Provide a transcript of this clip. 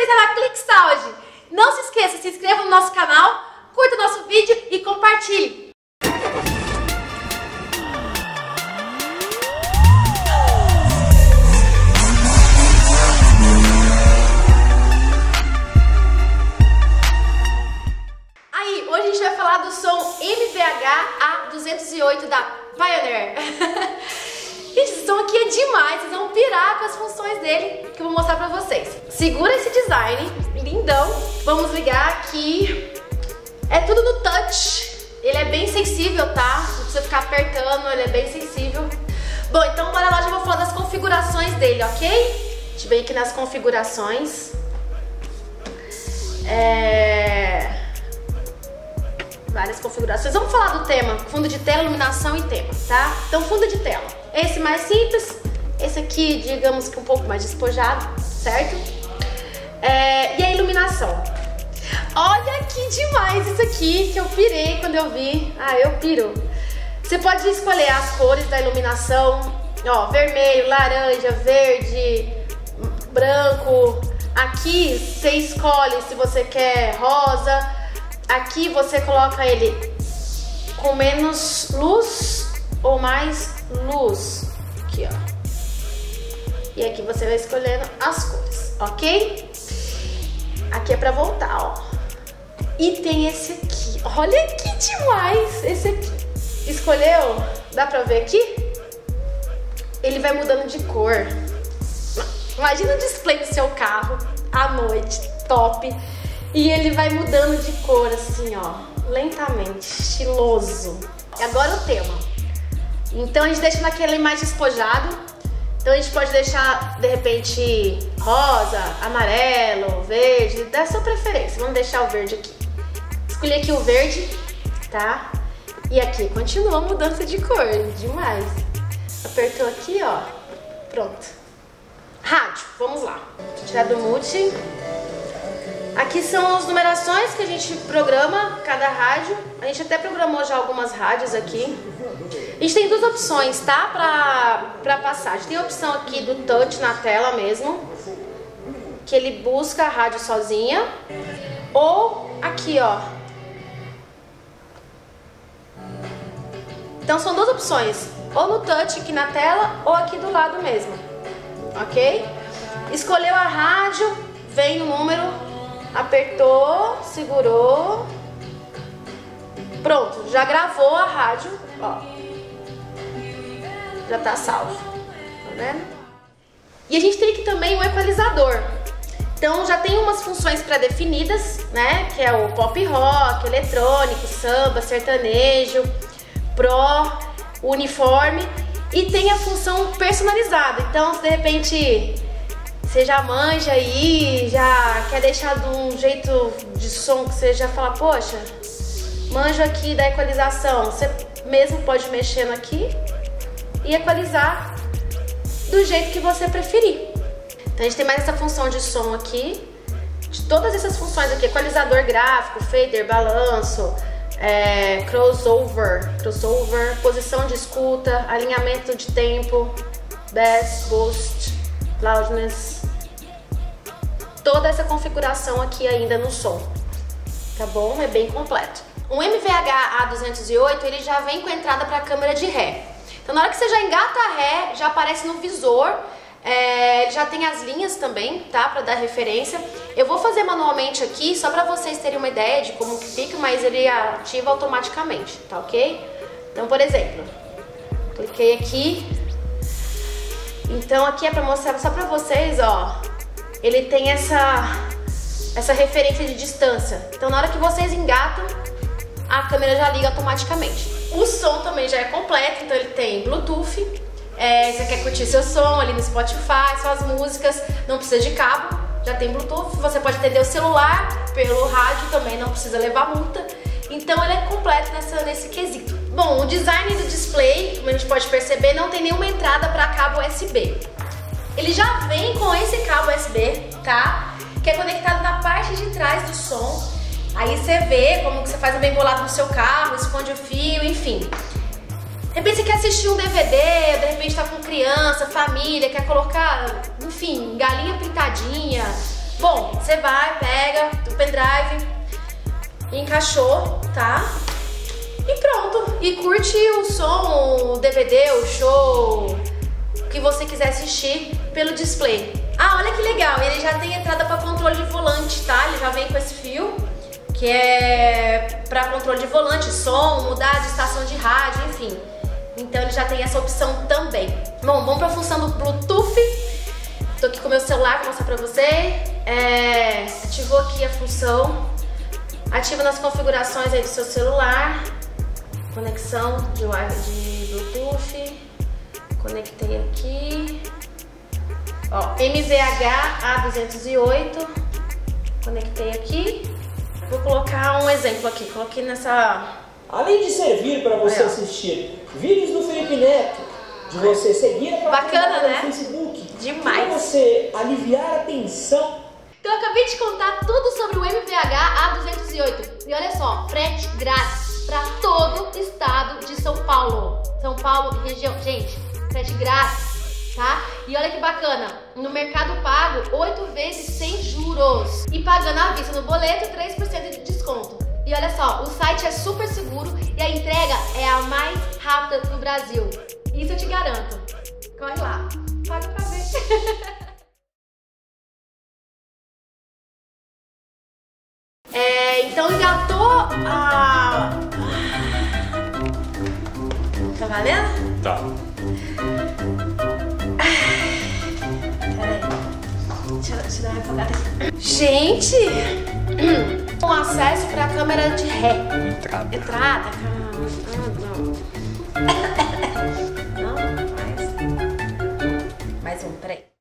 inscrita na Clique Saúde. Não se esqueça, se inscreva no nosso canal, curta o nosso vídeo e compartilhe. Aí, hoje a gente vai falar do som MVH A208 da Pioneer. Gente, esse som aqui é demais, vocês vão pirar com as funções dele que eu vou mostrar pra vocês. Segura esse design, lindão. Vamos ligar aqui. É tudo no touch. Ele é bem sensível, tá? Não precisa ficar apertando, ele é bem sensível. Bom, então bora lá, já vou falar das configurações dele, ok? A gente vem aqui nas configurações. Várias configurações. Vamos falar do tema, fundo de tela, iluminação e tema, tá? Então, fundo de tela. Esse mais simples, esse aqui, digamos que um pouco mais despojado, certo? E a iluminação. Olha que demais isso aqui, que eu pirei quando eu vi. Ah, eu piro. Você pode escolher as cores da iluminação, ó, vermelho, laranja, verde, branco. Aqui você escolhe se você quer rosa. Aqui você coloca ele com menos luz ou mais luz. Aqui, ó. E aqui você vai escolhendo as cores, ok? Aqui é pra voltar, ó. E tem esse aqui. Olha que demais esse aqui. Escolheu? Dá pra ver aqui? Ele vai mudando de cor. Imagina o display do seu carro à noite, top. E ele vai mudando de cor assim, ó, lentamente, estiloso. E agora o tema. Então a gente deixa naquele mais despojado. Então a gente pode deixar, de repente, rosa, amarelo, verde, da sua preferência. Vamos deixar o verde aqui. Escolhi aqui o verde, tá? E aqui continua a mudança de cor, demais. Apertou aqui, ó, pronto. Rádio, vamos lá. Vou tirar do mute. Aqui são as numerações que a gente programa, cada rádio. A gente até programou já algumas rádios aqui. A gente tem duas opções, tá? Pra passar. A gente tem a opção aqui do touch na tela mesmo, que ele busca a rádio sozinha. Ou aqui, ó. Então são duas opções. Ou no touch aqui na tela, ou aqui do lado mesmo. Ok? Escolheu a rádio, vem o número. Apertou, segurou, pronto, já gravou a rádio, ó, já tá salvo, tá vendo? E a gente tem aqui também o equalizador. Então já tem umas funções pré-definidas, né, que é o pop rock, eletrônico, samba, sertanejo, pro, uniforme, e tem a função personalizada. Então se de repente você já manja aí, já quer deixar de um jeito de som que você já fala, poxa, manjo aqui da equalização. Você mesmo pode mexer aqui e equalizar do jeito que você preferir. Então a gente tem mais essa função de som aqui, de todas essas funções aqui, equalizador gráfico, fader, balanço, crossover, posição de escuta, alinhamento de tempo, bass, boost, loudness, toda essa configuração aqui ainda no som, tá bom? É bem completo. O MVH A208, ele já vem com a entrada para a câmera de ré. Então na hora que você já engata a ré, já aparece no visor, ele já tem as linhas também, tá? Para dar referência. Eu vou fazer manualmente aqui, só para vocês terem uma ideia de como que fica, mas ele ativa automaticamente, tá ok? Então, por exemplo, cliquei aqui. Então aqui é para mostrar só para vocês, ó, ele tem essa referência de distância. Então na hora que vocês engatam, a câmera já liga automaticamente. O som também já é completo, então ele tem Bluetooth. Você quer curtir seu som ali no Spotify, suas músicas, não precisa de cabo, já tem Bluetooth. Você pode atender o celular pelo rádio também, não precisa levar multa. Então ele é completo nesse quesito. Bom, o design do display, como a gente pode perceber, não tem nenhuma entrada para cabo USB. Ele já vem com esse cabo USB, tá? Que é conectado na parte de trás do som. Aí você vê como que você faz um bem bolado no seu carro, esconde o fio, enfim. De repente você quer assistir um DVD, de repente tá com criança, família, quer colocar, enfim, galinha pintadinha, Bom, você vai, pega o pendrive, encaixou, tá? E pronto. E curte o som, o DVD, o show, o que você quiser assistir pelo display. Ah, olha que legal, ele já tem entrada para controle de volante, tá? Ele já vem com esse fio, que é para controle de volante, som, mudar de estação de rádio, enfim. Então ele já tem essa opção também. Bom, vamos para a função do Bluetooth. Tô aqui com o meu celular para mostrar para você. Ativou aqui a função. Ativa nas configurações aí do seu celular. Conexão de Bluetooth. Conectei aqui. Ó, MVH A208. Conectei aqui. Vou colocar um exemplo aqui. Coloquei nessa... Além de servir para você assistir vídeos do Felipe Neto, de você seguir a bacana, né? no Facebook, demais. Para você aliviar a tensão. Então eu acabei de contar tudo sobre o MVH A208. E olha só, frete grátis para todo o estado de São Paulo. São Paulo e região. Gente, frete grátis, tá? E olha que bacana, no Mercado Pago, 8 vezes sem juros. E pagando à vista no boleto, 3% de desconto. E olha só, o site é super seguro e a entrega é a mais rápida do Brasil. Isso eu te garanto. Corre lá, paga pra ver. Então engatou a... Tá valendo? Tá. Peraí. Deixa eu dar uma refogada aqui. Gente! Um acesso para a câmera de ré. Entrada. Entrada? Não.